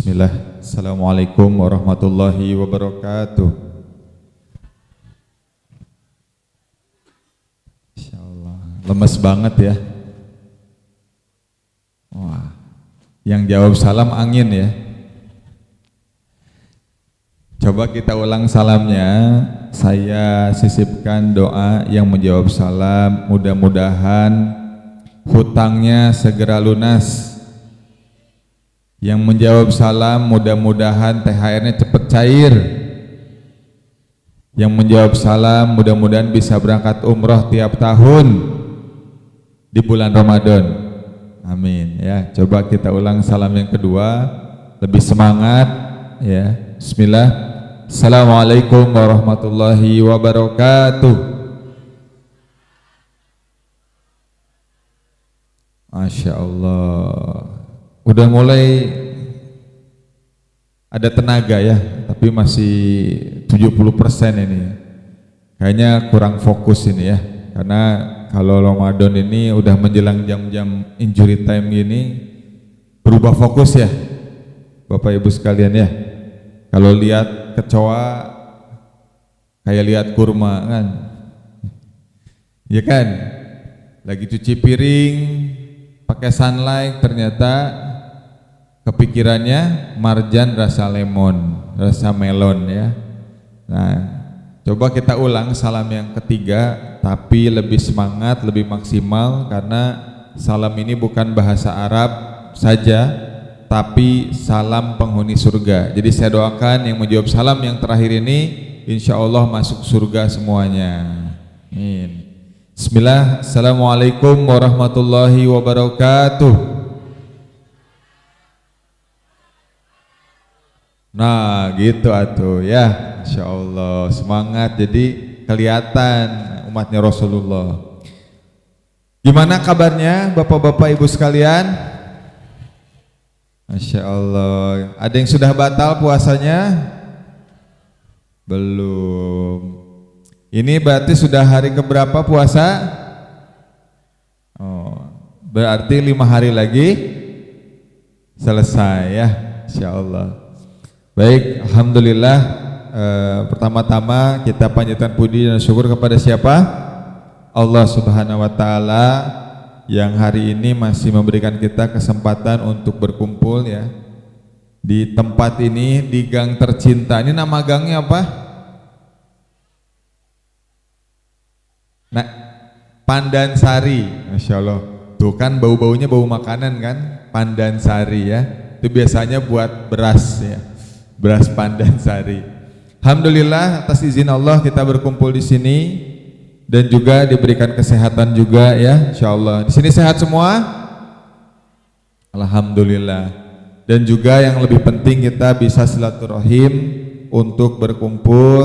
Bismillah. Assalamualaikum warahmatullahi wabarakatuh. Insyaallah. Lemes banget ya. Wah. Yang jawab salam angin ya. Coba kita ulang salamnya. Saya sisipkan doa yang menjawab salam. Mudah-mudahan hutangnya segera lunas. Yang menjawab salam mudah-mudahan THR-nya cepat cair. Yang menjawab salam mudah-mudahan bisa berangkat umroh tiap tahun di bulan Ramadan. Amin ya. Coba kita ulang salam yang kedua, lebih semangat ya. Bismillah. Assalamualaikum warahmatullahi wabarakatuh. Masya Allah. Udah mulai ada tenaga ya, tapi masih 70% ini. Kayaknya kurang fokus ini ya, karena kalau Ramadan ini udah menjelang jam-jam injury time gini, berubah fokus ya, Bapak Ibu sekalian ya. Kalau lihat kecoa, kayak lihat kurma kan, ya kan, lagi cuci piring, pakai sunlight, ternyata kepikirannya marjan rasa lemon, rasa melon ya. Nah, coba kita ulang salam yang ketiga, tapi lebih semangat, lebih maksimal, karena salam ini bukan bahasa Arab saja, tapi salam penghuni surga. Jadi saya doakan yang menjawab salam yang terakhir ini, insya Allah masuk surga semuanya. Amin. Bismillah. Assalamualaikum warahmatullahi wabarakatuh. Nah gitu atuh ya, Insya Allah semangat, jadi kelihatan umatnya Rasulullah. Gimana kabarnya Bapak-Bapak Ibu sekalian? Masya Allah. Ada yang sudah batal puasanya? Belum. Ini berarti sudah hari keberapa puasa? Oh, berarti 5 hari lagi selesai ya, Insya Allah. Baik, alhamdulillah. Pertama-tama kita panjatkan puji dan syukur kepada siapa? Allah Subhanahu wa taala yang hari ini masih memberikan kita kesempatan untuk berkumpul ya di tempat ini, di gang tercinta. Ini nama gangnya apa? Nah, Pandansari. Masya Allah. Tuh kan bau-baunya bau makanan kan? Pandansari ya. Itu biasanya buat beras ya. Beras Pandansari. Alhamdulillah atas izin Allah kita berkumpul di sini dan juga diberikan kesehatan juga ya, insyaallah. Di sini sehat semua? Alhamdulillah. Dan juga yang lebih penting kita bisa silaturahim untuk berkumpul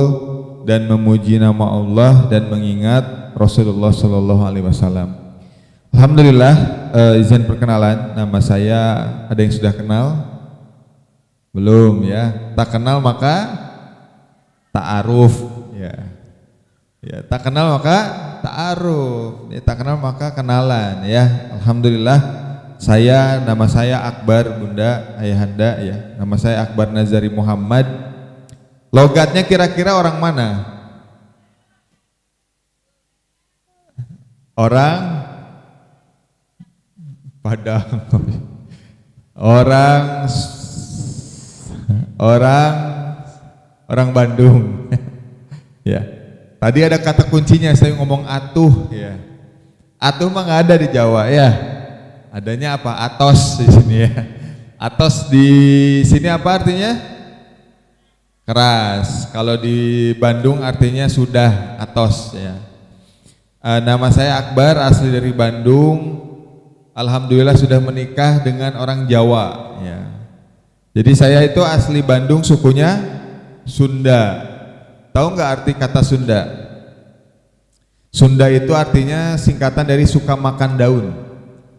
dan memuji nama Allah dan mengingat Rasulullah Shallallahu Alaihi Wasallam. Alhamdulillah. Izin perkenalan, nama saya ada yang sudah kenal? Belum ya, tak kenal maka ta'aruf ya. Ya, tak kenal maka ta'aruf, ya, tak kenal maka kenalan ya. Alhamdulillah, nama saya Akbar Bunda Ayahanda ya. Nama saya Akbar Nazari Muhammad. Logatnya kira-kira orang mana? Orang Padang. Orang Bandung. Ya. Tadi ada kata kuncinya, saya ngomong atuh ya. Atuh mah nggak ada di Jawa ya. Adanya apa? Atos di sini ya. Atos di sini apa artinya? Keras. Kalau di Bandung artinya sudah atos ya. Nama saya Akbar, asli dari Bandung. Alhamdulillah sudah menikah dengan orang Jawa ya. Jadi saya itu asli Bandung, sukunya Sunda. Tahu nggak arti kata Sunda? Sunda itu artinya singkatan dari suka makan daun.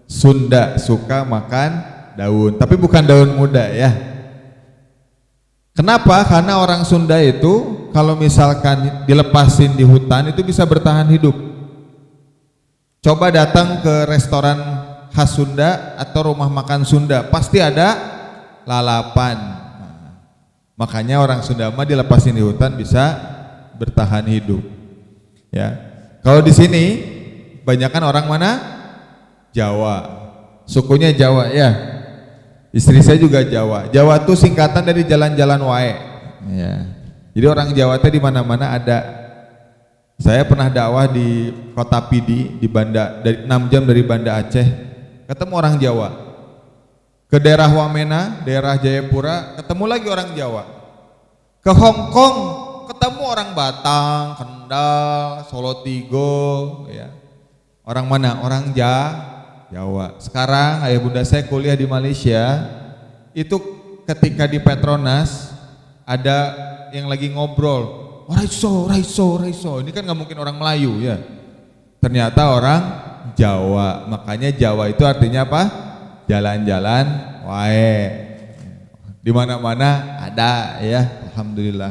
Sunda, suka makan daun, tapi bukan daun muda ya. Kenapa? Karena orang Sunda itu kalau misalkan dilepasin di hutan itu bisa bertahan hidup. Coba datang ke restoran khas Sunda atau rumah makan Sunda, pasti ada lalapan. Nah, makanya orang Sunda mah dilepasin di hutan bisa bertahan hidup. Ya. Kalau di sini banyakan orang mana? Jawa. Sukunya Jawa ya. Istri saya juga Jawa. Jawa tuh singkatan dari jalan-jalan wae. Ya. Jadi orang Jawa teh di mana-mana ada. Saya pernah dakwah di Kota Pidi di Banda, dari 6 jam dari Banda Aceh, ketemu orang Jawa. Ke daerah Wamena, daerah Jayapura, ketemu lagi orang Jawa. Ke Hong Kong, ketemu orang Batang, Kendal, Solo Tigo, ya. Orang mana? Orang Jawa. Sekarang ayah bunda saya kuliah di Malaysia, itu ketika di Petronas ada yang lagi ngobrol. Raiso. Ini kan nggak mungkin orang Melayu ya. Ternyata orang Jawa. Makanya Jawa itu artinya apa? Jalan-jalan wae. Di mana-mana ada ya. Alhamdulillah.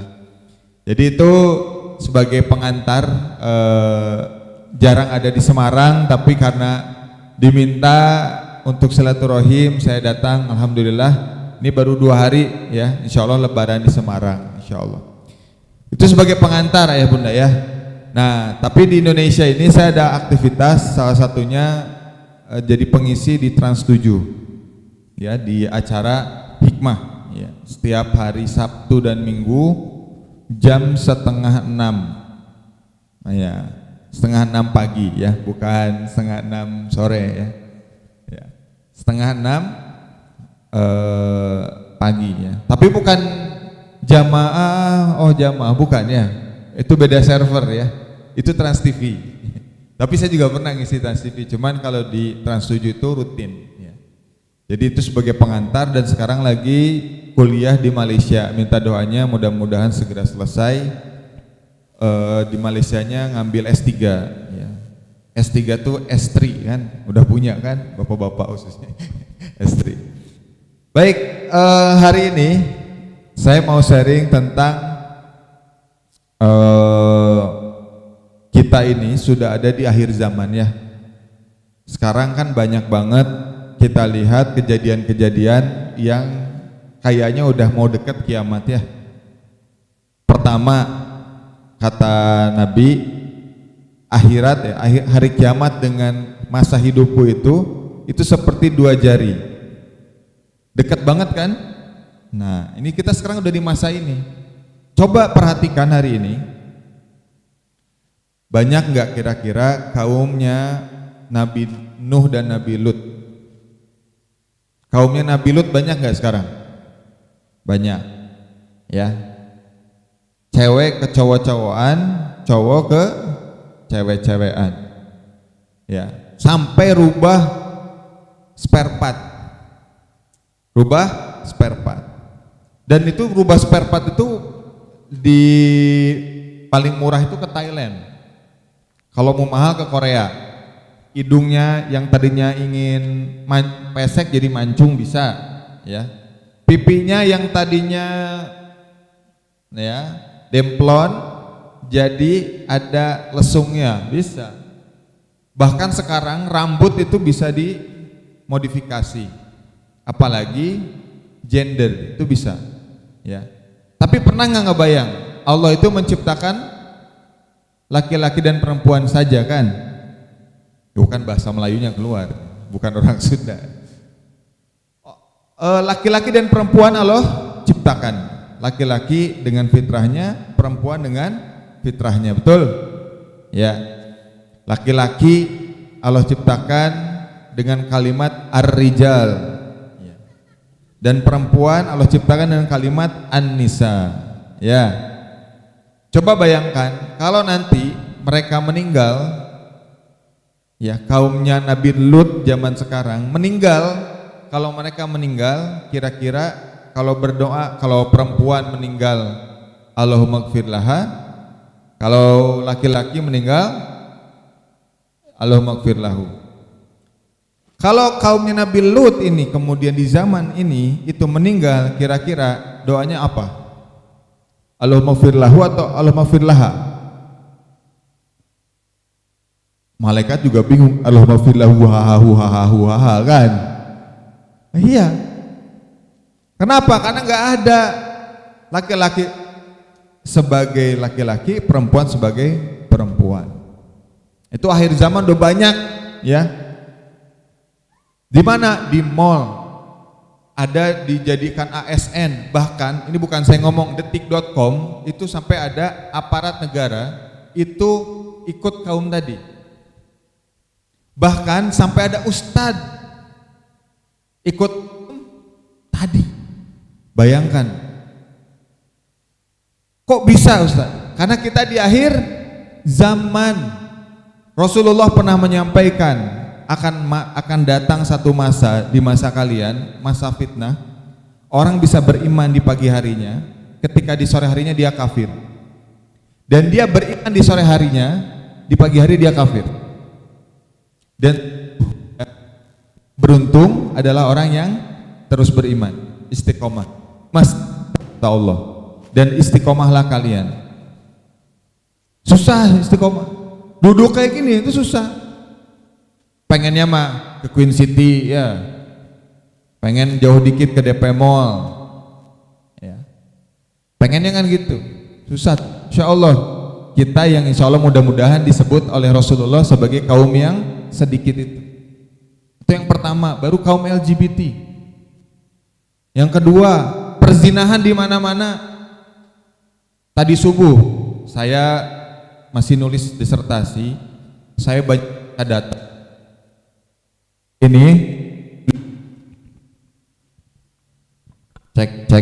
Jadi itu sebagai pengantar, jarang ada di Semarang, tapi karena diminta untuk silaturahim saya datang. Alhamdulillah. Ini baru 2 hari ya. Insya Allah Lebaran di Semarang. Insya Allah. Itu sebagai pengantar ayah bunda ya. Nah, tapi di Indonesia ini saya ada aktivitas, salah satunya jadi pengisi di Trans 7 ya, di acara Hikmah ya. Setiap hari Sabtu dan Minggu jam 5:30. Nah, ya, 5:30 pagi ya, bukan 5:30 sore ya. Ya. 5:30 pagi ya. Tapi bukan jamaah bukan ya, itu beda server ya, itu Trans TV. Tapi saya juga pernah ngisi Trans TV, cuman kalau di Trans 7 itu rutin ya. Jadi itu sebagai pengantar, dan sekarang lagi kuliah di Malaysia, minta doanya mudah-mudahan segera selesai. Di Malaysianya ngambil S3 ya. S3 tuh S3 kan, udah punya kan bapak-bapak khususnya. S3. Baik, hari ini saya mau sharing tentang kita ini sudah ada di akhir zaman ya. Sekarang kan banyak banget kita lihat kejadian-kejadian yang kayaknya udah mau dekat kiamat ya. Pertama, kata Nabi, akhirat ya, hari kiamat dengan masa hidupku itu seperti 2 jari. Dekat banget kan? Nah, ini kita sekarang udah di masa ini. Coba perhatikan hari ini. Banyak nggak kira-kira kaumnya Nabi Nuh dan Nabi Lut? Kaumnya Nabi Lut banyak nggak sekarang? Banyak. Ya. Cewek ke cowok-cowokan, cowok ke cewek-cewekan. Ya. Sampai rubah spare part. Dan itu rubah spare part itu di paling murah itu ke Thailand. Kalau mau mahal ke Korea. Hidungnya yang tadinya ingin pesek jadi mancung bisa ya. Pipinya yang tadinya ya demplon jadi ada lesungnya bisa. Bahkan sekarang rambut itu bisa dimodifikasi. Apalagi gender itu bisa. Ya. Tapi pernah nggak ngebayang Allah itu menciptakan laki-laki dan perempuan saja kan? Bukan bahasa Melayunya keluar, bukan orang Sunda. Laki-laki dan perempuan Allah ciptakan. Laki-laki dengan fitrahnya, perempuan dengan fitrahnya, betul? Ya. Laki-laki Allah ciptakan dengan kalimat ar-rijal. Dan perempuan Allah ciptakan dengan kalimat an-nisa. Ya. Coba bayangkan kalau nanti mereka meninggal, ya, kaumnya Nabi Lut zaman sekarang meninggal, kalau mereka meninggal, kira-kira kalau berdoa, kalau perempuan meninggal, Allahumma gfir laha, kalau laki-laki meninggal, Allahumma gfir lahu. Kalau kaumnya Nabi Lut ini kemudian di zaman ini itu meninggal, kira-kira doanya apa? Allahumma gfir lahu atau Allahumma gfir laha? Malaikat juga bingung, Allahumma gfir lahu hahahu hahahu haha kan? Iya. Kenapa? Karena nggak ada laki-laki sebagai laki-laki, perempuan sebagai perempuan. Itu akhir zaman udah banyak ya. Di mana? Di mall. Ada dijadikan ASN, bahkan ini bukan saya ngomong, detik.com itu sampai ada aparat negara itu ikut kaum tadi. Bahkan sampai ada ustadz ikut tadi. Bayangkan. Kok bisa ustadz? Karena kita di akhir zaman. Rasulullah pernah menyampaikan akan datang satu masa, di masa kalian, masa fitnah, orang bisa beriman di pagi harinya, ketika di sore harinya dia kafir, dan dia beriman di sore harinya, di pagi hari dia kafir. Dan beruntung adalah orang yang terus beriman, istiqomah, mas Allah, dan istiqomahlah kalian. Susah istiqomah, duduk kayak gini itu susah. Pengennya mah ke Queen City ya, pengen jauh dikit ke DP Mall ya, pengennya kan gitu, susah. Insya Allah kita yang insya Allah mudah-mudahan disebut oleh Rasulullah sebagai kaum yang sedikit itu yang pertama. Baru kaum LGBT. Yang kedua, perzinahan di mana-mana. Tadi subuh saya masih nulis disertasi, saya baca data ini, cek,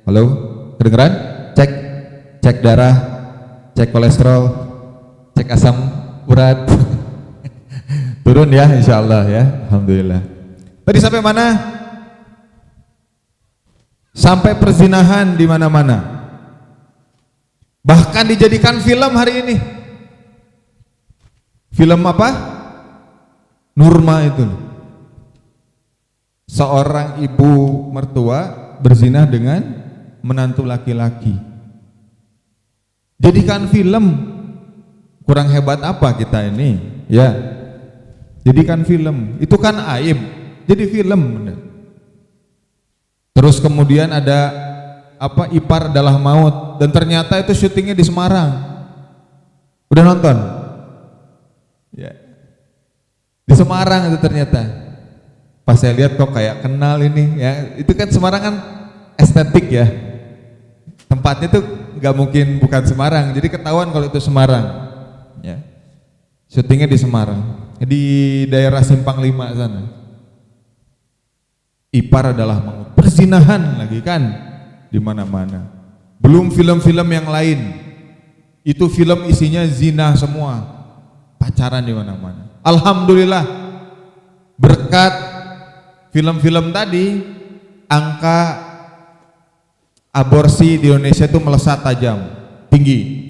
halo, kedengeran? Cek darah, cek kolesterol, cek asam urat, turun ya, insya Allah ya, alhamdulillah. Tadi sampai mana? Sampai perzinahan di mana-mana, bahkan dijadikan film hari ini. Film apa? Nurma itu, seorang ibu mertua berzinah dengan menantu laki-laki. Jadikan film, kurang hebat apa kita ini? Ya, jadikan film, itu kan aib, jadi film. Terus kemudian ada apa? Ipar adalah maut, dan ternyata itu syutingnya di Semarang. Udah nonton? Ya. Di Semarang itu ternyata. Pas saya lihat kok kayak kenal ini ya. Itu kan Semarang kan estetik ya. Tempatnya tuh nggak mungkin bukan Semarang. Jadi ketahuan kalau itu Semarang. Ya. Syutingnya di Semarang. Di daerah Simpang 5 sana. Ipar adalah maut. Perzinahan lagi kan di mana-mana. Belum film-film yang lain. Itu film isinya zina semua. Pacaran di mana-mana. Alhamdulillah, berkat film-film tadi, angka aborsi di Indonesia itu melesat tajam, tinggi.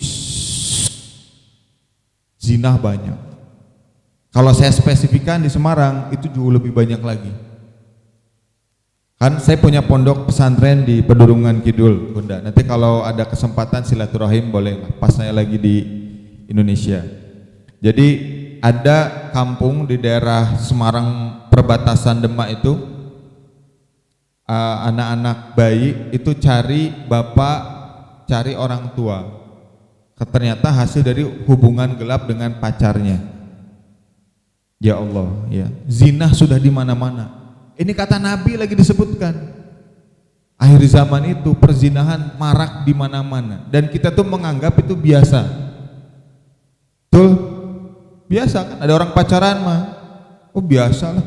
Zina banyak. Kalau saya spesifikkan di Semarang itu jauh lebih banyak lagi. Kan saya punya pondok pesantren di Pedurungan Kidul, Bunda. Nanti kalau ada kesempatan silaturahim boleh lah, pas saya lagi di Indonesia. Jadi ada kampung di daerah Semarang perbatasan Demak itu, anak-anak bayi itu cari bapak, cari orang tua. Ternyata hasil dari hubungan gelap dengan pacarnya. Ya Allah, ya. Zina sudah di mana-mana. Ini kata Nabi lagi disebutkan. Akhir zaman itu perzinahan marak di mana-mana, dan kita tuh menganggap itu biasa. Betul? Biasa kan, ada orang pacaran mah, oh biasa lah.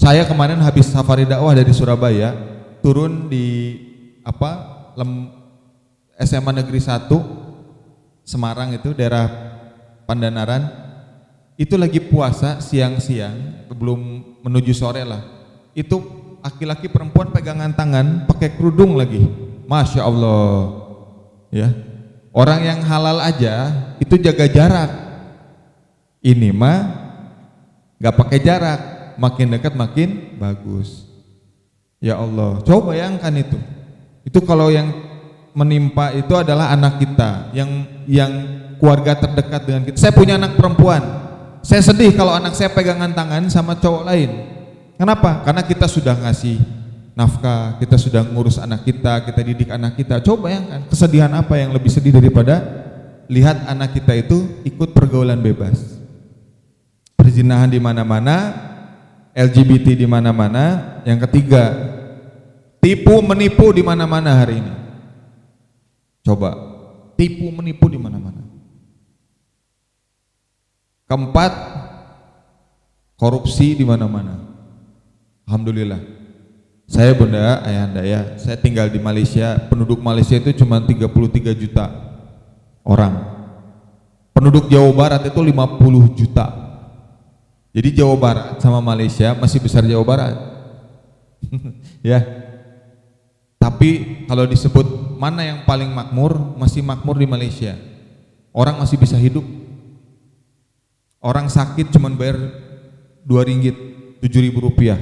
Saya kemarin habis safari dakwah dari Surabaya, turun di SMA Negeri 1 Semarang itu daerah Pandanaran. Itu lagi puasa siang-siang, belum menuju sore lah. Itu laki-laki perempuan pegangan tangan, pakai kerudung lagi. Masya Allah, ya. Orang yang halal aja itu jaga jarak. Ini mah nggak pakai jarak, makin dekat makin bagus. Ya Allah, coba bayangkan itu. Itu kalau yang menimpa itu adalah anak kita, yang keluarga terdekat dengan kita. Saya punya anak perempuan. Saya sedih kalau anak saya pegangan tangan sama cowok lain. Kenapa? Karena kita sudah nafkah, kita sudah ngurus anak kita didik anak kita. Coba bayangkan, kesedihan apa yang lebih sedih daripada lihat anak kita itu ikut pergaulan bebas. Perzinahan di mana-mana, LGBT di mana-mana. Yang ketiga, tipu menipu di mana-mana hari ini. Coba, tipu menipu di mana-mana. Keempat, korupsi di mana-mana. Alhamdulillah. Saya Bunda, Ayahanda ya, saya tinggal di Malaysia. Penduduk Malaysia itu cuma 33 juta orang. Penduduk Jawa Barat itu 50 juta. Jadi Jawa Barat sama Malaysia masih besar Jawa Barat. Ya. Tapi kalau disebut mana yang paling makmur, masih makmur di Malaysia. Orang masih bisa hidup. Orang sakit cuma bayar 2 ringgit, 7.000 rupiah.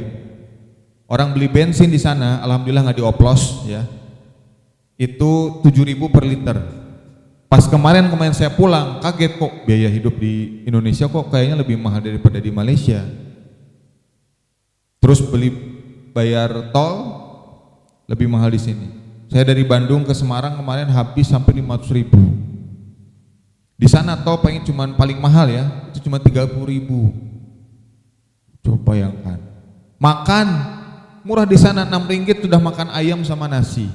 Orang beli bensin di sana, alhamdulillah nggak dioplos ya. Itu 7.000 per liter. Pas kemarin saya pulang, kaget kok biaya hidup di Indonesia kok kayaknya lebih mahal daripada di Malaysia. Terus bayar tol lebih mahal di sini. Saya dari Bandung ke Semarang kemarin habis sampai 500.000. Di sana tol paling mahal ya, itu cuma 30.000. Coba bayangkan. Makan murah di sana 6 ringgit sudah makan ayam sama nasi.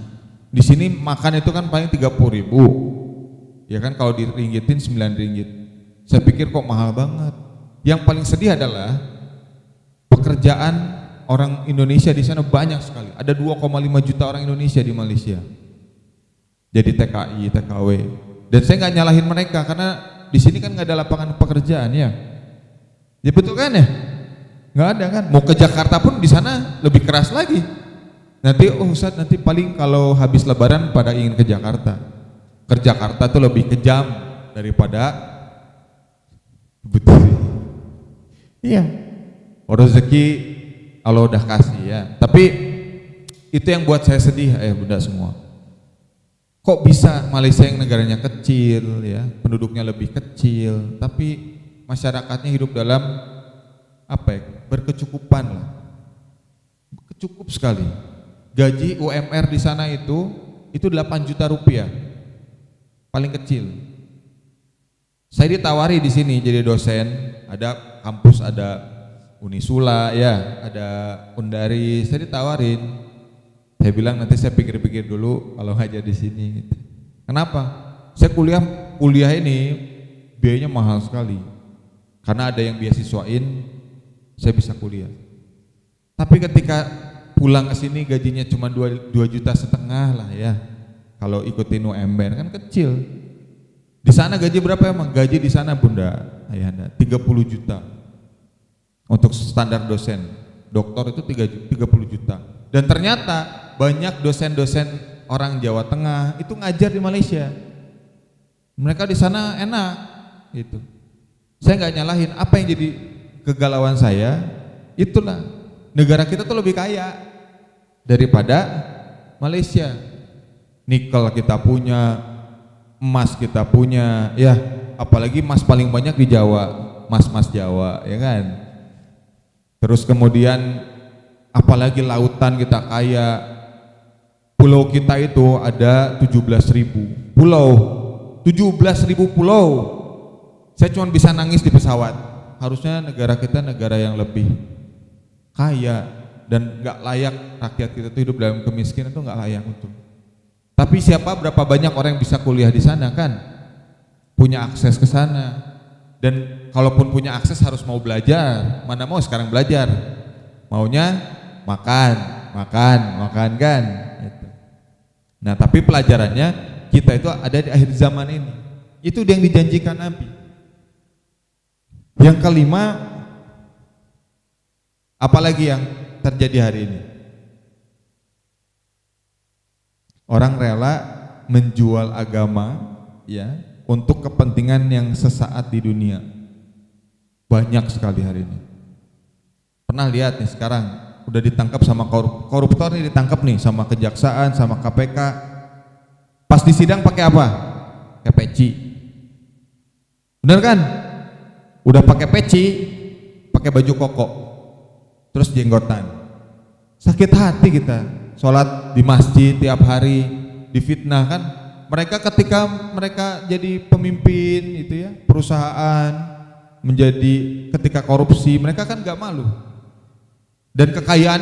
Di sini makan itu kan paling 30.000. Ya kan kalau diringgitin 9 ringgit. Saya pikir kok mahal banget. Yang paling sedih adalah pekerjaan orang Indonesia di sana banyak sekali. Ada 2,5 juta orang Indonesia di Malaysia. Jadi TKI, TKW. Dan saya nggak nyalahin mereka karena di sini kan nggak ada lapangan pekerjaan ya. Ya betul kan ya? Nggak ada kan? Mau ke Jakarta pun di sana lebih keras lagi. Nanti Ustaz nanti paling kalau habis Lebaran pada ingin ke Jakarta. Ke Jakarta tuh lebih kejam daripada betul. Iya. Rezeki Allah udah kasih ya. Tapi itu yang buat saya sedih Bunda semua. Kok bisa Malaysia yang negaranya kecil ya, penduduknya lebih kecil, tapi masyarakatnya hidup dalam berkecukupan lah. Cukup sekali. Gaji UMR di sana itu 8 juta rupiah. Paling kecil. Saya ditawari di sini jadi dosen, ada kampus, ada Unisula ya, ada Undari, saya ditawarin. Saya bilang nanti saya pikir-pikir dulu kalau nggak jadi di sini. Kenapa? Saya kuliah ini biayanya mahal sekali. Karena ada yang beasiswain, saya bisa kuliah. Tapi ketika pulang ke sini gajinya cuma 2,5 juta lah ya. Kalau ikutin UMR kan kecil. Di sana gaji berapa emang? Gaji di sana Bunda Ayahanda 30 juta. Untuk standar dosen. Doktor itu 30 juta. Dan ternyata banyak dosen-dosen orang Jawa Tengah itu ngajar di Malaysia. Mereka di sana enak gitu. Saya nggak nyalahin, apa yang jadi kegalauan saya, itulah negara kita tuh lebih kaya daripada Malaysia. Nikel kita punya, emas kita punya, ya apalagi emas paling banyak di Jawa, emas Jawa, ya kan. Terus kemudian apalagi lautan kita kaya. Pulau kita itu ada 17.000 pulau, 17.000 pulau. Saya cuma bisa nangis di pesawat. Harusnya negara kita negara yang lebih kaya dan nggak layak rakyat kita itu hidup dalam kemiskinan, itu nggak layak untuk. Tapi berapa banyak orang yang bisa kuliah di sana kan? Punya akses ke sana. Dan kalaupun punya akses harus mau belajar. Mana mau sekarang belajar? Maunya makan kan? Gitu. Nah, tapi pelajarannya kita itu ada di akhir zaman ini. Itu yang dijanjikan Nabi. Yang kelima, apalagi yang terjadi hari ini? Orang rela menjual agama ya untuk kepentingan yang sesaat di dunia. Banyak sekali hari ini. Pernah lihat nih sekarang udah ditangkap sama koruptor nih, ditangkap nih sama kejaksaan, sama KPK. Pas di sidang pakai apa? Pakai peci. Bener kan? Udah pakai peci, pakai baju koko, terus jenggotan. Sakit hati kita, sholat di masjid tiap hari difitnah kan. Mereka ketika mereka jadi pemimpin itu ya, perusahaan, menjadi ketika korupsi, mereka kan gak malu. Dan kekayaan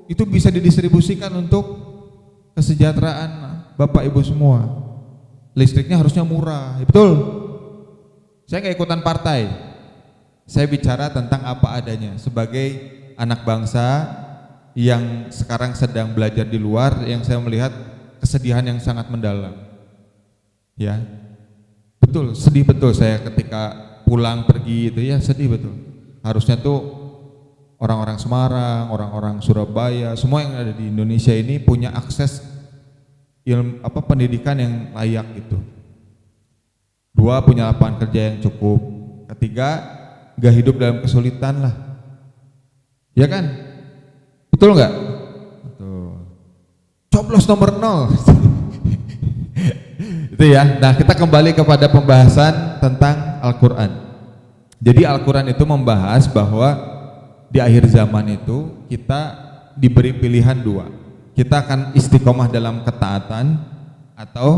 itu bisa didistribusikan untuk kesejahteraan Bapak Ibu semua. Listriknya harusnya murah, betul. Saya gak ikutan partai. Saya bicara tentang apa adanya sebagai anak bangsa yang sekarang sedang belajar di luar, yang saya melihat kesedihan yang sangat mendalam. Ya. Betul, sedih betul saya ketika pulang pergi itu ya, sedih betul. Harusnya tuh orang-orang Semarang, orang-orang Surabaya, semua yang ada di Indonesia ini punya akses ilmu pendidikan yang layak gitu. Dua, punya lapangan kerja yang cukup. Ketiga, gak hidup dalam kesulitan lah. Ya kan? Betul nggak? Betul. Coblos nomor 0. Itu ya. Nah, kita kembali kepada pembahasan tentang Al-Quran. Jadi Al-Quran itu membahas bahwa di akhir zaman itu kita diberi pilihan dua. Kita akan istiqomah dalam ketaatan atau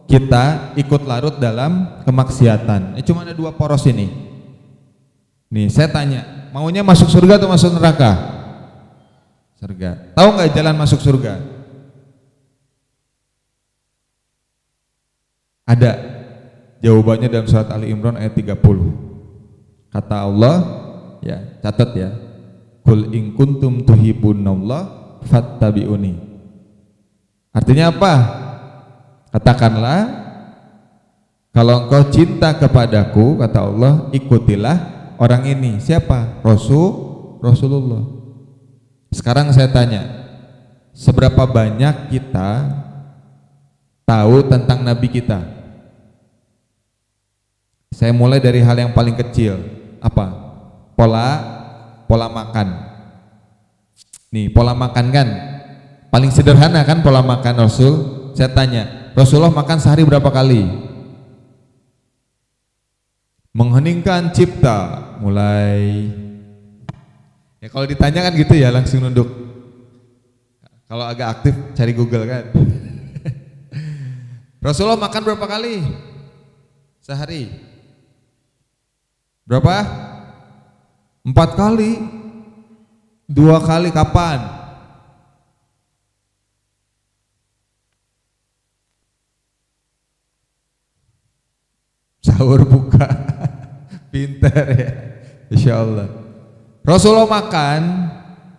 kita ikut larut dalam kemaksiatan. Cuma ada dua poros ini. Nih, saya tanya, maunya masuk surga atau masuk neraka? Surga. Tahu nggak jalan masuk surga? Ada. Jawabannya dalam surat Ali Imran ayat 30. Kata Allah, ya, catat ya. Qul in kuntum tuhibbunallah fattabi'uni. Artinya apa? Katakanlah, kalau engkau cinta kepadaku, kata Allah, ikutilah orang ini. Siapa? Rasulullah. Sekarang saya tanya, seberapa banyak kita tahu tentang Nabi kita? Saya mulai dari hal yang paling kecil. Apa? Pola makan. Nih, pola makan kan paling sederhana kan pola makan Rasul. Saya tanya, Rasulullah makan sehari berapa kali? Mengheningkan cipta, mulai. Ya kalau ditanya kan gitu ya, langsung nunduk. Kalau agak aktif cari Google kan. Rasulullah makan berapa kali sehari? Berapa? 4 kali. 2 kali kapan? Sahur buka. Pintar ya, Insya Allah. Rasulullah makan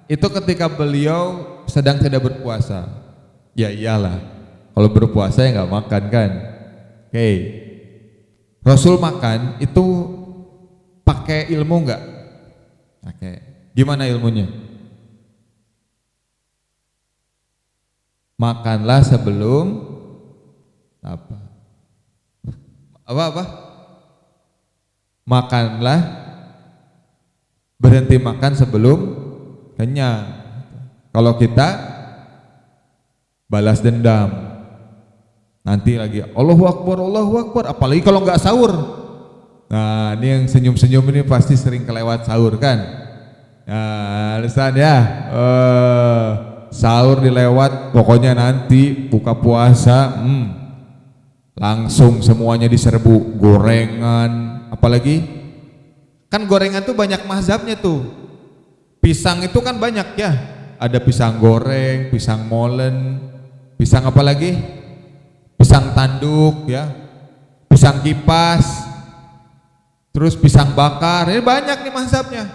itu ketika beliau sedang tidak berpuasa. Ya iyalah, kalau berpuasa ya nggak makan kan. Oke. Rasul makan itu pakai ilmu nggak? Pakai. Gimana ilmunya? Makanlah sebelum apa? Makanlah, berhenti makan sebelum kenyang. Kalau kita balas dendam, nanti lagi Allahu Akbar, apalagi kalau nggak sahur. Nah, ini yang senyum-senyum ini pasti sering kelewat sahur kan? Ya, alasan ya. Sahur dilewat, pokoknya nanti buka puasa, langsung semuanya diserbu, gorengan, apalagi kan gorengan tuh banyak mazhabnya tuh. Pisang itu kan banyak ya, ada pisang goreng, pisang molen, pisang apa lagi? Pisang tanduk ya, pisang kipas, terus pisang bakar. Ini banyak nih mazhabnya.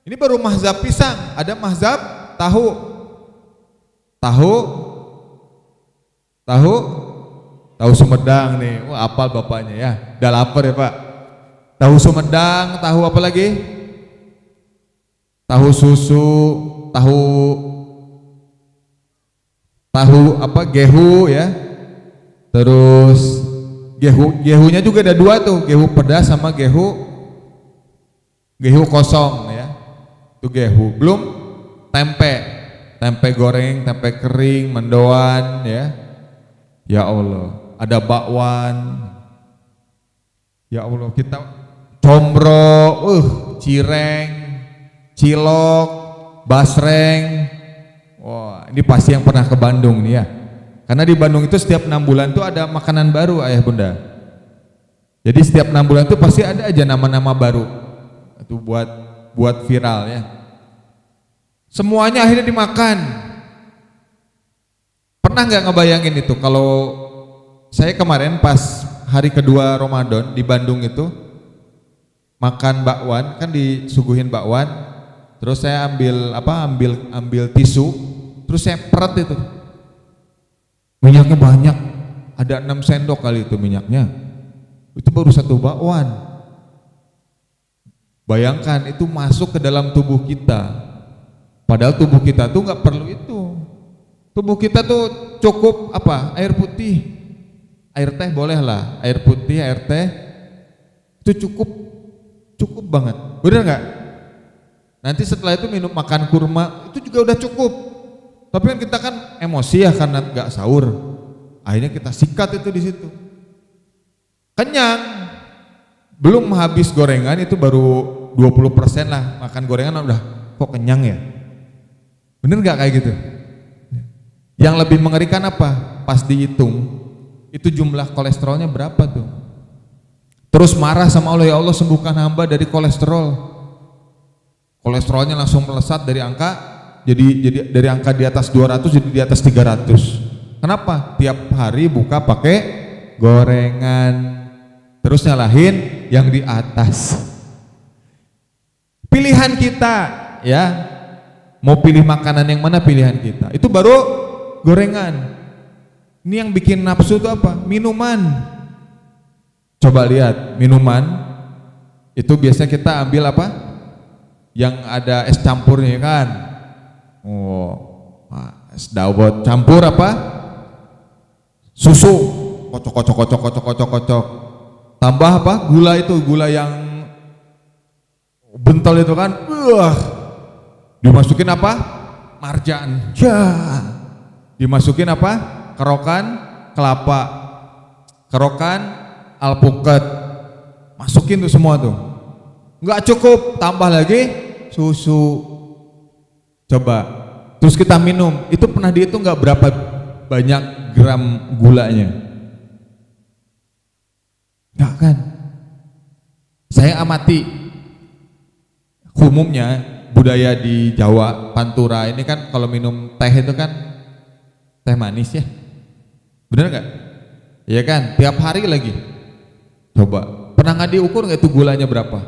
Ini baru mazhab pisang, ada mazhab tahu Sumedang nih. Wah, apal bapaknya ya. Udah lapar ya Pak. Tahu Sumedang, tahu apa lagi? Tahu susu, tahu apa, gehu ya. Terus gehunya juga ada 2 tuh, gehu pedas sama gehu kosong ya. Itu gehu. Belum tempe goreng, tempe kering, mendoan ya. Ya Allah, ada bakwan. Ya Allah, kita combro, cireng, cilok, basreng. Wah, ini pasti yang pernah ke Bandung nih ya. Karena di Bandung itu setiap 6 bulan tuh ada makanan baru ayah bunda. Jadi setiap 6 bulan tuh pasti ada aja nama-nama baru. Itu buat viral ya. Semuanya akhirnya dimakan. Pernah nggak ngebayangin itu kalau saya kemarin pas hari kedua Ramadan di Bandung itu makan bakwan, kan disuguhin bakwan, terus saya ambil tisu, terus saya peret itu, minyaknya banyak, ada 6 sendok kali itu minyaknya, itu baru satu bakwan. Bayangkan itu masuk ke dalam tubuh kita, padahal tubuh kita tuh nggak perlu itu. Tubuh kita tuh cukup apa? Air putih, air teh boleh lah, air putih, air teh itu cukup banget, bener nggak? Nanti setelah itu makan kurma itu juga udah cukup. Tapi kan kita kan emosi ya karena nggak sahur, akhirnya kita sikat itu di situ. Kenyang, belum habis gorengan itu baru 20% lah makan gorengan udah kok kenyang ya? Bener nggak kayak gitu? Yang lebih mengerikan apa? Pas dihitung itu jumlah kolesterolnya berapa tuh? Terus marah sama Allah, ya Allah sembuhkan hamba dari kolesterol. Kolesterolnya langsung melesat dari angka jadi dari angka di atas 200 jadi di atas 300. Kenapa? Tiap hari buka pakai gorengan. Terus nyalahin yang di atas. Pilihan kita ya. Mau pilih makanan yang mana pilihan kita. Itu baru gorengan. Ini yang bikin nafsu itu apa? Minuman. Coba lihat, minuman itu biasanya kita ambil apa? Yang ada es campurnya kan? Oh, es dawet campur apa? Susu, kocok. Tambah apa? Gula itu, gula yang bentol itu kan? Dimasukin apa? Marjan. Ya. Dimasukin apa? Kerokan kelapa, kerokan alpukat, masukin tuh semua tuh. Nggak cukup, tambah lagi susu. Coba, terus kita minum. Itu pernah dihitung nggak berapa banyak gram gulanya? Nggak kan? Saya amati umumnya budaya di Jawa, Pantura ini kan kalau minum teh itu kan teh manis ya. Bener nggak? Iya kan? Tiap hari lagi. Coba, pernah nggak diukur nggak itu gulanya berapa?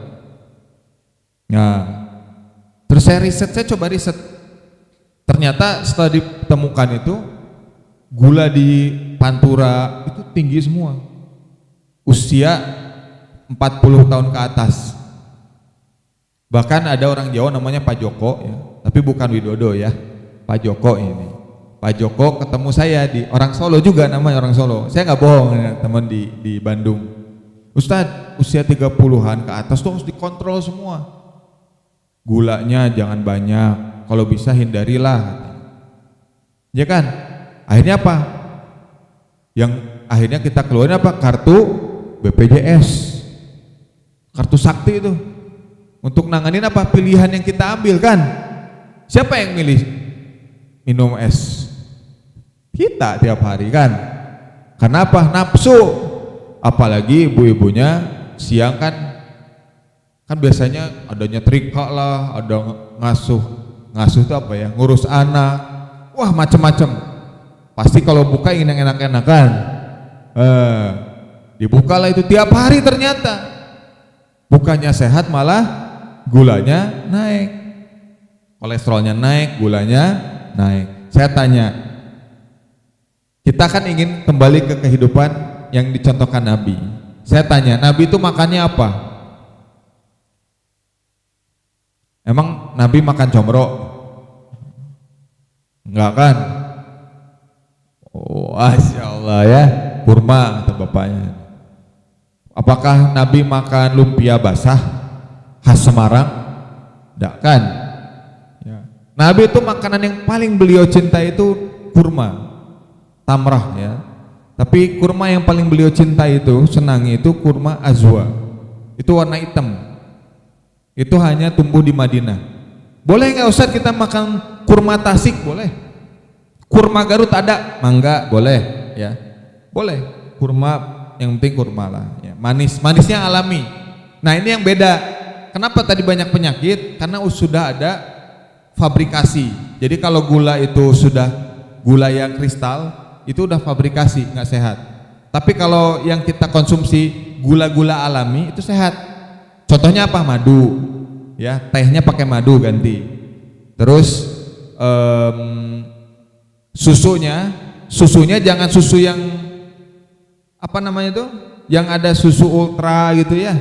Nah, terus saya coba riset. Ternyata setelah ditemukan itu gula di Pantura itu tinggi semua. Usia 40 tahun ke atas. Bahkan ada orang Jawa namanya Pak Joko ya, tapi bukan Widodo ya. Pak Joko ini. Pak Joko ketemu saya di orang Solo juga, namanya orang Solo. Saya nggak bohong ya, teman di Bandung. Ustadz, usia 30-an ke atas tuh harus dikontrol semua. Gulanya jangan banyak, kalau bisa hindarilah. Ya kan? Akhirnya apa? Yang akhirnya kita keluarin apa? Kartu BPJS. Kartu sakti itu. Untuk nanganin apa? Pilihan yang kita ambil kan? Siapa yang milih minum es? Kita tiap hari kan. Karena apa? Nafsu. Apalagi ibu-ibunya siang kan biasanya ada nyetrika lah, ada ngasuh itu apa ya, ngurus anak, wah macem-macem. Pasti kalau buka ingin yang enak-enakan, dibukalah itu tiap hari. Ternyata bukannya sehat, malah gulanya naik, kolesterolnya naik, gulanya naik. Saya tanya, kita kan ingin kembali ke kehidupan yang dicontohkan Nabi. Saya tanya, Nabi itu makannya apa? Emang Nabi makan comro? Enggak kan? Oh, Masya Allah ya, kurma kata bapaknya. Apakah Nabi makan lumpia basah khas Semarang? Enggak kan? Ya. Nabi itu makanan yang paling beliau cintai itu kurma, tamrah ya. Tapi kurma yang paling beliau cintai itu, senangi itu kurma azwa. Itu warna hitam. Itu hanya tumbuh di Madinah. Boleh nggak Ustaz kita makan kurma Tasik? Boleh. Kurma Garut ada? Mangga, boleh ya. Boleh. Kurma yang penting kurma lah ya. Manisnya alami. Nah, ini yang beda. Kenapa tadi banyak penyakit? Karena sudah ada fabrikasi. Jadi kalau gula itu sudah gula yang kristal, itu udah fabrikasi, nggak sehat. Tapi kalau yang kita konsumsi gula-gula alami itu sehat. Contohnya apa? Madu. Ya, tehnya pakai madu ganti. Terus susunya jangan susu yang apa namanya itu? Yang ada susu ultra gitu ya.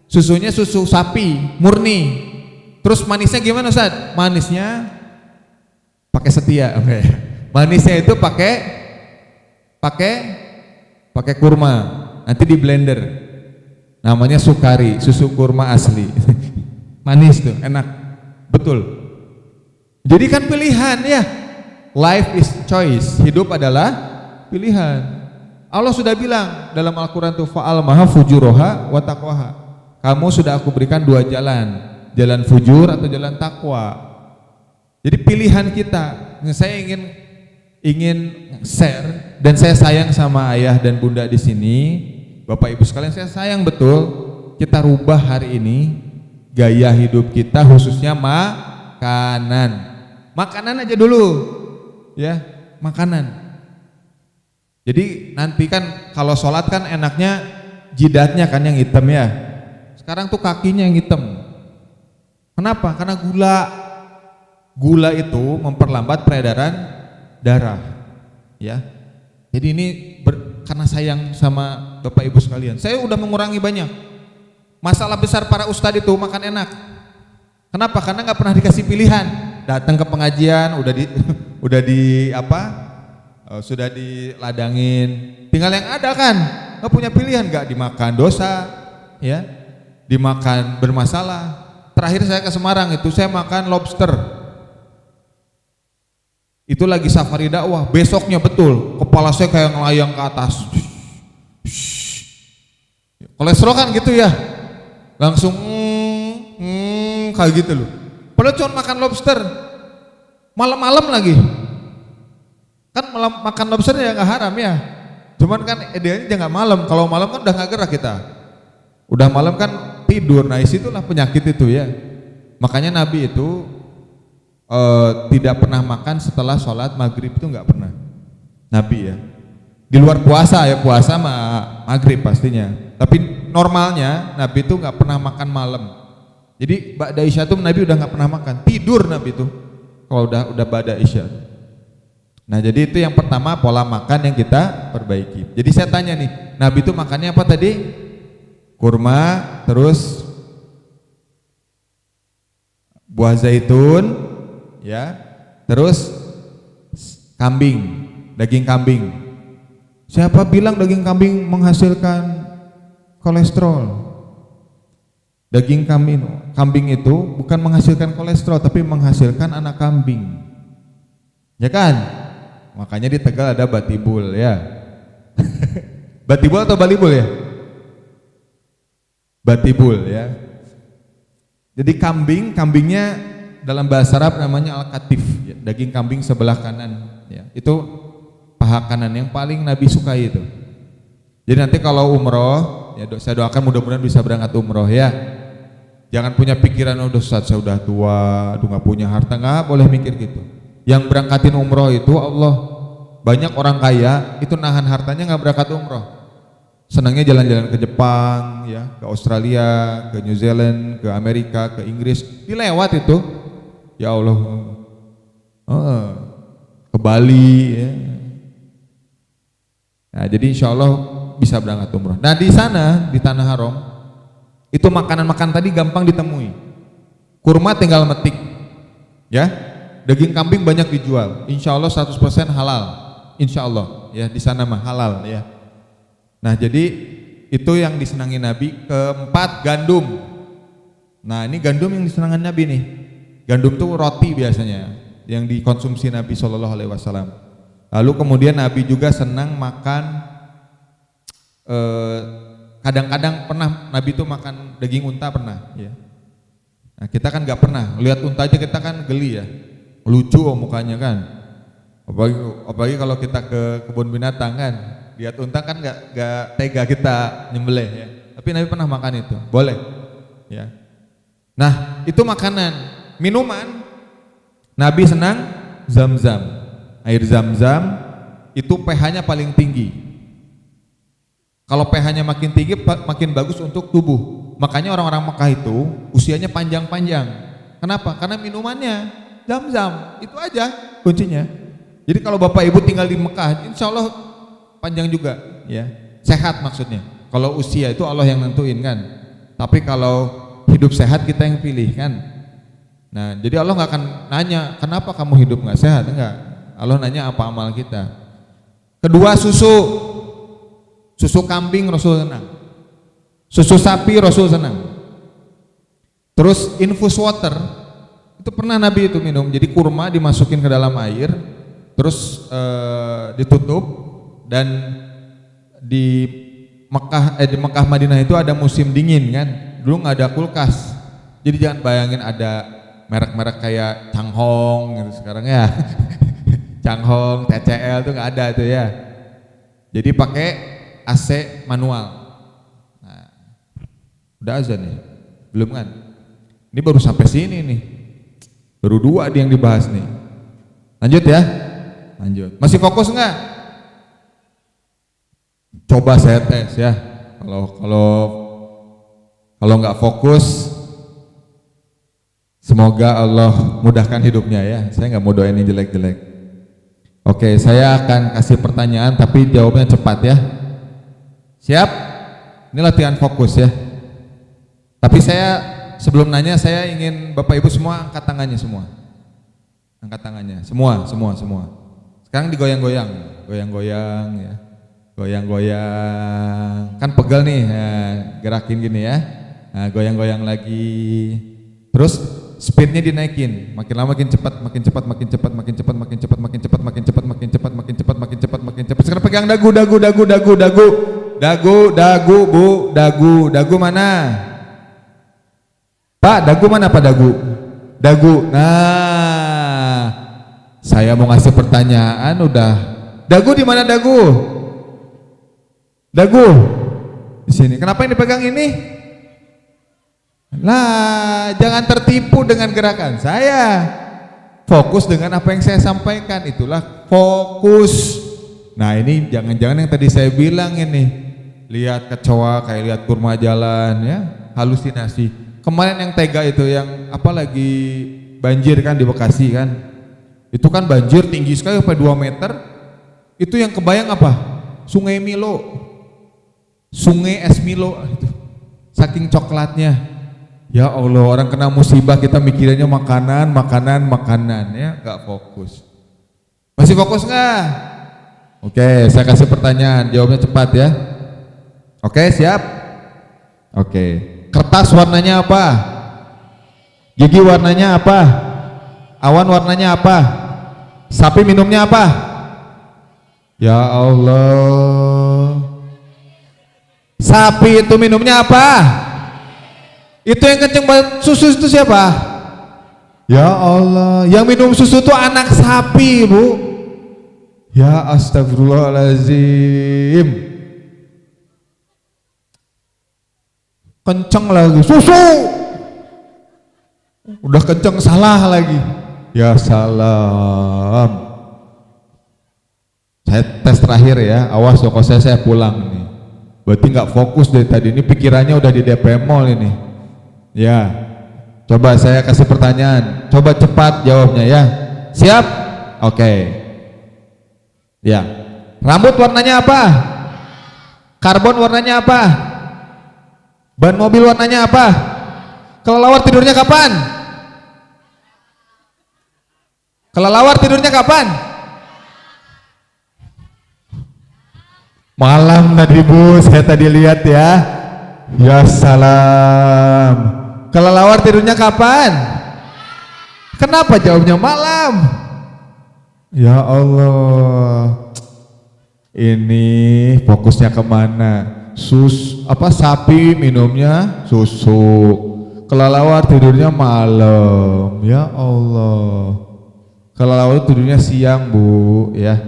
Susunya susu sapi murni. Terus manisnya gimana Ustaz? Manisnya pakai setia. Okay. Manisnya itu pakai kurma. Nanti di blender. Namanya sukari, susu kurma asli. Manis tuh, enak. Betul. Jadi kan pilihan ya. Life is choice. Hidup adalah pilihan. Allah sudah bilang dalam Al-Qur'an tuh fa'al maha fujuroha wa taqwaha. Kamu sudah aku berikan dua jalan, jalan fujur atau jalan takwa. Jadi pilihan kita. Saya ingin share dan saya sayang sama ayah dan bunda di sini, Bapak Ibu sekalian, saya sayang betul kita rubah hari ini gaya hidup kita, khususnya makanan. Makanan aja dulu, ya, makanan. Jadi nanti kan kalau sholat kan enaknya jidatnya kan yang hitam ya. Sekarang tuh kakinya yang hitam. Kenapa? Karena gula itu memperlambat peredaran darah, ya. Jadi ini karena sayang sama Bapak Ibu sekalian, saya udah mengurangi banyak. Masalah besar para ustadz itu makan enak. Kenapa? Karena nggak pernah dikasih pilihan. Datang ke pengajian sudah diladangin. Tinggal yang ada kan, nggak punya pilihan, nggak dimakan dosa, ya, dimakan bermasalah. Terakhir saya ke Semarang itu saya makan lobster. Itu lagi safari dakwah, besoknya betul kepala saya kayak ngelayang ke atas. Kolesterol kan gitu ya, langsung kayak gitu loh. Padahal cuma makan lobster, malam-malam lagi. Kan makan lobster ya nggak haram ya, cuman kan idealnya jangan malam. Kalau malam kan udah nggak gerak kita, udah malam kan tidur. Nah disitulah penyakit itu ya. Makanya Nabi itu tidak pernah makan setelah sholat maghrib, itu nggak pernah Nabi ya. Di luar puasa ya, puasa maghrib pastinya. Tapi normalnya Nabi itu nggak pernah makan malam. Jadi ba'da isya tuh Nabi udah nggak pernah makan, tidur Nabi itu kalau udah ba'da isya. Nah jadi itu yang pertama, pola makan yang kita perbaiki. Jadi saya tanya nih, Nabi itu makannya apa tadi? Kurma, terus buah zaitun, ya, terus kambing, daging kambing. Siapa bilang daging kambing menghasilkan kolesterol? Daging kambing itu bukan menghasilkan kolesterol, tapi menghasilkan anak kambing, ya kan? Makanya di Tegal ada batibul ya. Batibul atau balibul ya? Batibul ya. Jadi kambingnya dalam bahasa Arab namanya al-katif, ya, daging kambing sebelah kanan ya. Itu paha kanan yang paling Nabi sukai itu. Jadi nanti kalau umroh ya, saya doakan mudah-mudahan bisa berangkat umroh ya. Jangan punya pikiran udah Ustaz saya udah tua, aduh nggak punya harta, nggak boleh mikir gitu. Yang berangkatin umroh itu Allah. Banyak orang kaya itu nahan hartanya nggak berangkat umroh. Senangnya jalan-jalan ke Jepang, ya, ke Australia, ke New Zealand, ke Amerika, ke Inggris, dilewat itu. Ya Allah, ke Bali, ya. Nah, jadi insya Allah bisa berangkat umroh. Nah di sana di Tanah Haram itu makanan tadi gampang ditemui. Kurma tinggal metik, ya. Daging kambing banyak dijual. Insya Allah 100% halal. Insya Allah, ya, di sana mah halal ya. Nah jadi itu yang disenangi Nabi. Keempat, gandum. Nah ini gandum yang disenangi Nabi nih. Gandum tuh roti biasanya yang dikonsumsi Nabi SAW. Lalu kemudian Nabi juga senang makan, kadang-kadang pernah Nabi tuh makan daging unta pernah ya. Nah, kita kan nggak pernah lihat unta aja, kita kan geli ya, lucu mukanya kan. Apalagi kalau kita ke kebun binatang kan, lihat unta kan nggak tega kita nyembelih ya. Tapi Nabi pernah makan itu, boleh ya. Nah, itu makanan. Minuman, Nabi senang Zam-zam. Air Zam-zam itu pH-nya paling tinggi. Kalau pH-nya makin tinggi makin bagus untuk tubuh. Makanya orang-orang Mekah itu usianya panjang-panjang. Kenapa? Karena minumannya Zam-zam. Itu aja kuncinya. Jadi kalau Bapak Ibu tinggal di Mekah, insya Allah panjang juga ya. Sehat maksudnya. Kalau usia itu Allah yang nentuin kan. Tapi kalau hidup sehat kita yang pilih kan. Nah, jadi Allah nggak akan nanya kenapa kamu hidup nggak sehat, enggak. Allah nanya apa amal kita. Kedua, susu kambing Rasul senang, susu sapi Rasul senang. Terus infus water itu pernah Nabi itu minum. Jadi kurma dimasukin ke dalam air, terus ditutup, dan di Mekah Madinah itu ada musim dingin kan. Dulu nggak ada kulkas. Jadi jangan bayangin ada merek-merek kayak Changhong gitu sekarang ya. Changhong, TCL tuh nggak ada tuh ya. Jadi pakai AC manual. Nah, udah azan nih? Belum kan? Ini baru sampai sini nih. Baru 2 yang dibahas nih. Lanjut ya. Lanjut. Masih fokus nggak? Coba saya tes ya. Kalau nggak fokus, semoga Allah mudahkan hidupnya ya. Saya nggak mau doain yang jelek-jelek. Oke, saya akan kasih pertanyaan tapi jawabnya cepat ya. Siap? Ini latihan fokus ya. Tapi saya sebelum nanya, saya ingin Bapak Ibu semua angkat tangannya semua. Angkat tangannya, semua. Sekarang digoyang-goyang, goyang-goyang ya. Goyang-goyang. Kan pegel nih, ya, gerakin gini ya. Nah, goyang-goyang lagi. Terus speednya dinaikin, makin lama makin cepat, makin cepat, makin cepat, makin cepat, makin cepat, makin cepat, makin cepat, makin cepat, makin cepat, makin cepat, makin cepat. Sekarang pegang dagu, Bu, dagu mana? Pak, dagu mana Pak dagu? Dagu. Nah, saya mau ngasih pertanyaan udah. Dagu di mana dagu? Dagu di sini. Kenapa yang dipegang ini? Nah, jangan tertipu dengan gerakan saya. Fokus dengan apa yang saya sampaikan, itulah fokus. Nah, ini jangan-jangan yang tadi saya bilang ini. Lihat kecoa kayak lihat kurma jalan ya, halusinasi. Kemarin yang tega itu yang apalagi banjir kan di Bekasi kan. Itu kan banjir tinggi sekali sampai 2 meter. Itu yang kebayang apa? Sungai Milo. Sungai es Milo itu. Saking coklatnya. Ya Allah, orang kena musibah kita mikirannya makanan ya, nggak fokus. Masih fokus nggak? Oke, saya kasih pertanyaan, jawabnya cepat ya. Oke, siap? Oke. Kertas warnanya apa? Gigi warnanya apa? Awan warnanya apa? Sapi minumnya apa? Ya Allah. Sapi itu minumnya apa? Itu yang kenceng banget susu itu siapa? Ya Allah, yang minum susu itu anak sapi, Bu. Ya astagfirullahaladzim. Kenceng lagi, susu. Udah kenceng salah lagi. Ya salam. Saya tes terakhir ya, awas kok saya pulang nih. Berarti nggak fokus dari tadi, ini pikirannya udah di DP Mall ini. Ya, coba saya kasih pertanyaan, coba cepat jawabnya ya. Siap? Oke. Ya, rambut warnanya apa? Karbon warnanya apa? Ban mobil warnanya apa? Kelelawar tidurnya kapan? Kelelawar tidurnya kapan? Malam tadi Bu, saya tadi lihat ya. Ya salam. Kelelawar tidurnya kapan? Kenapa jawabnya malam? Ya Allah. Ini fokusnya kemana? Sapi minumnya susu. Kelelawar tidurnya malam. Ya Allah. Kelelawar tidurnya siang, Bu, ya.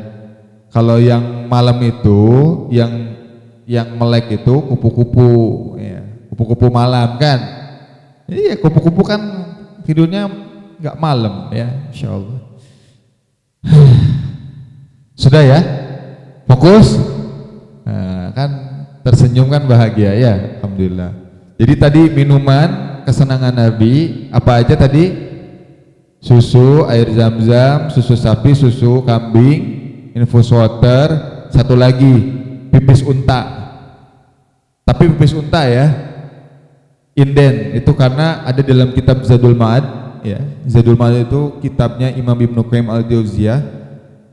Kalau yang malam itu, yang melek itu kupu-kupu, ya. Kupu-kupu malam kan. Iya, kupu-kupu kan tidurnya nggak malam, ya, insya Allah. Sudah ya, fokus. Nah, kan tersenyum kan bahagia ya, alhamdulillah. Jadi tadi minuman kesenangan Nabi apa aja tadi? Susu, air zam-zam, susu sapi, susu kambing, infus water, satu lagi pipis unta. Tapi pipis unta ya, inden itu karena ada dalam kitab Zadul Ma'ad ya. Zadul Ma'ad itu kitabnya Imam Ibnu Qayyim al-Jauziyah.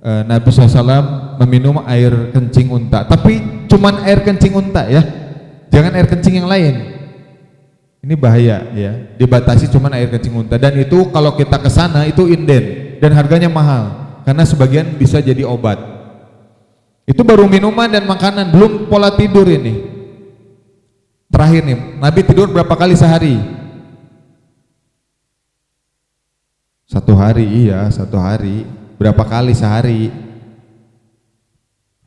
Nabi SAW meminum air kencing unta, tapi cuman air kencing unta ya, jangan air kencing yang lain. Ini bahaya ya, dibatasi cuman air kencing unta, dan itu kalau kita ke sana itu inden dan harganya mahal karena sebagian bisa jadi obat. Itu baru minuman dan makanan, belum pola tidur ini. Terakhir nih, Nabi tidur berapa kali sehari? Satu hari, iya, satu hari. Berapa kali sehari?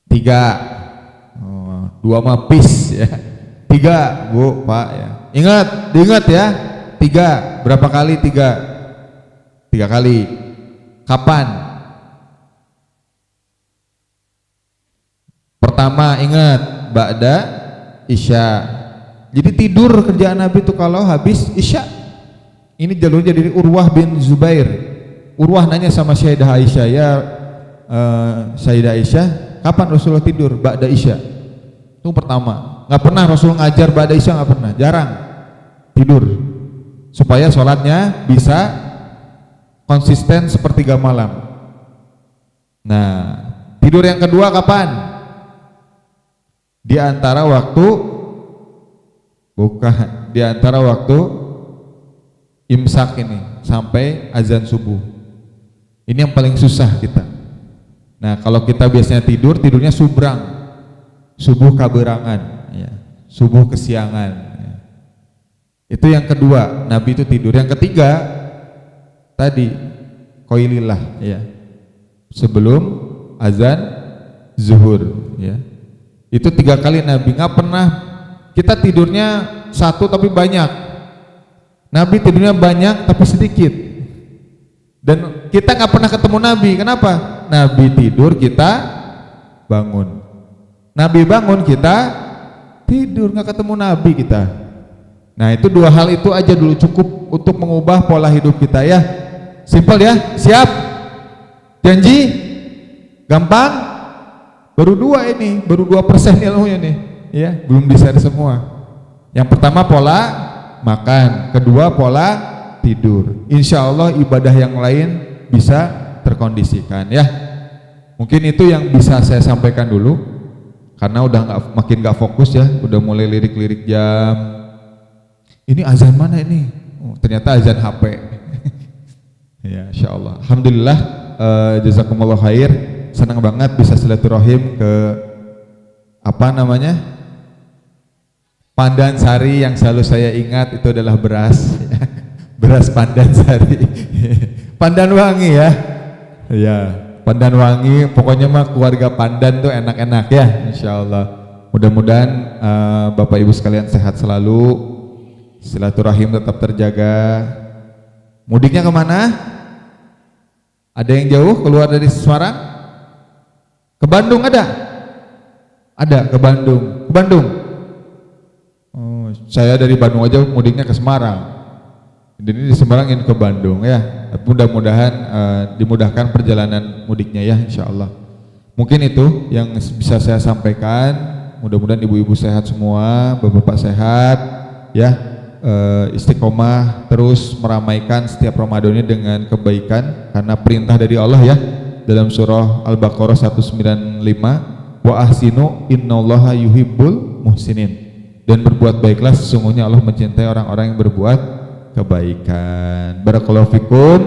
3. Oh, 2 mah pis ya. 3, Bu, Pak ya. Diingat ya. 3. Berapa kali 3? 3 kali. Kapan? Pertama ingat, ba'da isya. Jadi tidur kerjaan Nabi itu kalau habis isya. Ini jalurnya dari Urwah bin Zubair. Urwah nanya sama Sayyidah Aisyah, ya Sayyidah Aisyah, kapan Rasulullah tidur? Ba'da isya. Itu pertama. Nggak pernah Rasul ngajar ba'da isya, nggak pernah, jarang tidur. Supaya sholatnya bisa konsisten sepertiga malam. Nah, tidur yang kedua kapan? Di antara waktu imsak ini sampai azan subuh. Ini yang paling susah kita. Nah, kalau kita biasanya tidurnya subrang, subuh kaberangan, ya. Subuh kesiangan. Ya. Itu yang kedua, Nabi itu tidur. Yang ketiga, tadi qoilillah, ya. Sebelum azan zuhur, ya. Itu 3 kali Nabi. Nggak pernah kita tidurnya satu tapi banyak. Nabi tidurnya banyak tapi sedikit. Dan kita nggak pernah ketemu Nabi. Kenapa? Nabi tidur, kita bangun. Nabi bangun, kita tidur. Nggak ketemu Nabi kita. Nah, itu 2 hal itu aja dulu cukup untuk mengubah pola hidup kita ya. Simpel ya. Siap? Janji? Gampang? Baru 2 ini, baru 2% ilmunya nih. Ya, belum di-share semua. Yang pertama pola makan, kedua pola tidur. Insya Allah ibadah yang lain bisa terkondisikan ya. Mungkin itu yang bisa saya sampaikan dulu, karena udah makin nggak fokus ya, udah mulai lirik-lirik jam. Ini azan mana ini? Oh, ternyata azan HP. Ya, insya Allah. Alhamdulillah, jazakumullah khair. Senang banget bisa silaturahim ke Pandan Sari. Yang selalu saya ingat itu adalah beras. Beras Pandan Sari. Pandan Wangi ya. Ya, Pandan Wangi, pokoknya mah keluarga Pandan tuh enak-enak ya, insyaallah. Mudah-mudahan Bapak Ibu sekalian sehat selalu, silaturahim tetap terjaga. Mudiknya kemana? Ada yang jauh keluar dari Semarang? Ke Bandung ada? Ada ke Bandung. Ke Bandung. Oh, saya dari Bandung aja mudiknya ke Semarang. Ini di Semarang ingin ke Bandung ya. Mudah-mudahan dimudahkan perjalanan mudiknya ya, insya Allah. Mungkin itu yang bisa saya sampaikan. Mudah-mudahan ibu-ibu sehat semua, bapak-bapak sehat ya. Istiqomah terus meramaikan setiap Ramadan ini dengan kebaikan karena perintah dari Allah ya. Dalam surah Al-Baqarah 195, wa ahsinu innallaha yuhibbul muhsinin. Dan berbuat baiklah, sesungguhnya Allah mencintai orang-orang yang berbuat kebaikan. Barakallahu fikum.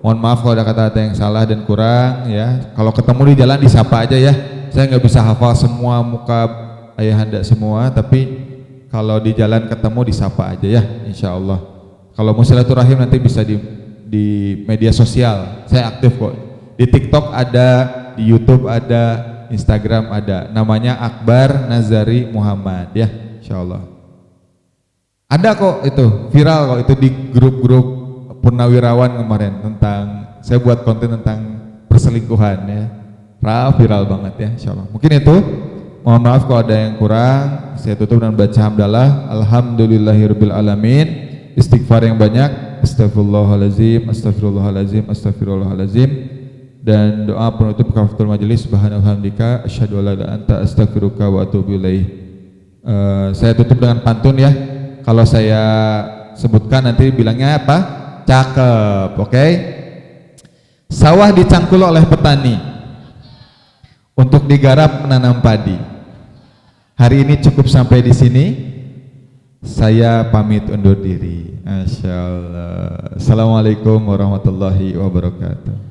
Mohon maaf kalau ada kata-kata yang salah dan kurang ya. Kalau ketemu di jalan disapa aja ya. Saya nggak bisa hafal semua muka ayahanda semua, tapi kalau di jalan ketemu disapa aja ya, insya Allah. Kalau mau silaturahim nanti bisa di media sosial. Saya aktif kok. Di TikTok ada, di YouTube ada, Instagram ada. Namanya Akbar Nazari Muhammad ya, insyaallah. Ada kok itu, viral kok itu di grup-grup purnawirawan kemarin tentang saya buat konten tentang perselingkuhan ya. Viral banget ya, insyaallah. Mungkin itu. Mohon maaf kalau ada yang kurang. Saya tutup dengan baca hamdalah. Alhamdulillahirabbil alamin. Istighfar yang banyak. Astagfirullahalazim, astagfirullahalazim, astagfirullahalazim. Dan doa penutup kafaratul majelis. Subhanahu wa hamdika asyhadu an la ilaha illa anta astaghfiruka wa atubu ilaik. Saya tutup dengan pantun ya. Kalau saya sebutkan nanti bilangnya apa? Cakep, oke? Sawah dicangkul oleh petani untuk digarap menanam padi. Hari ini cukup sampai di sini. Saya pamit undur diri. Masyaallah. Assalamualaikum warahmatullahi wabarakatuh.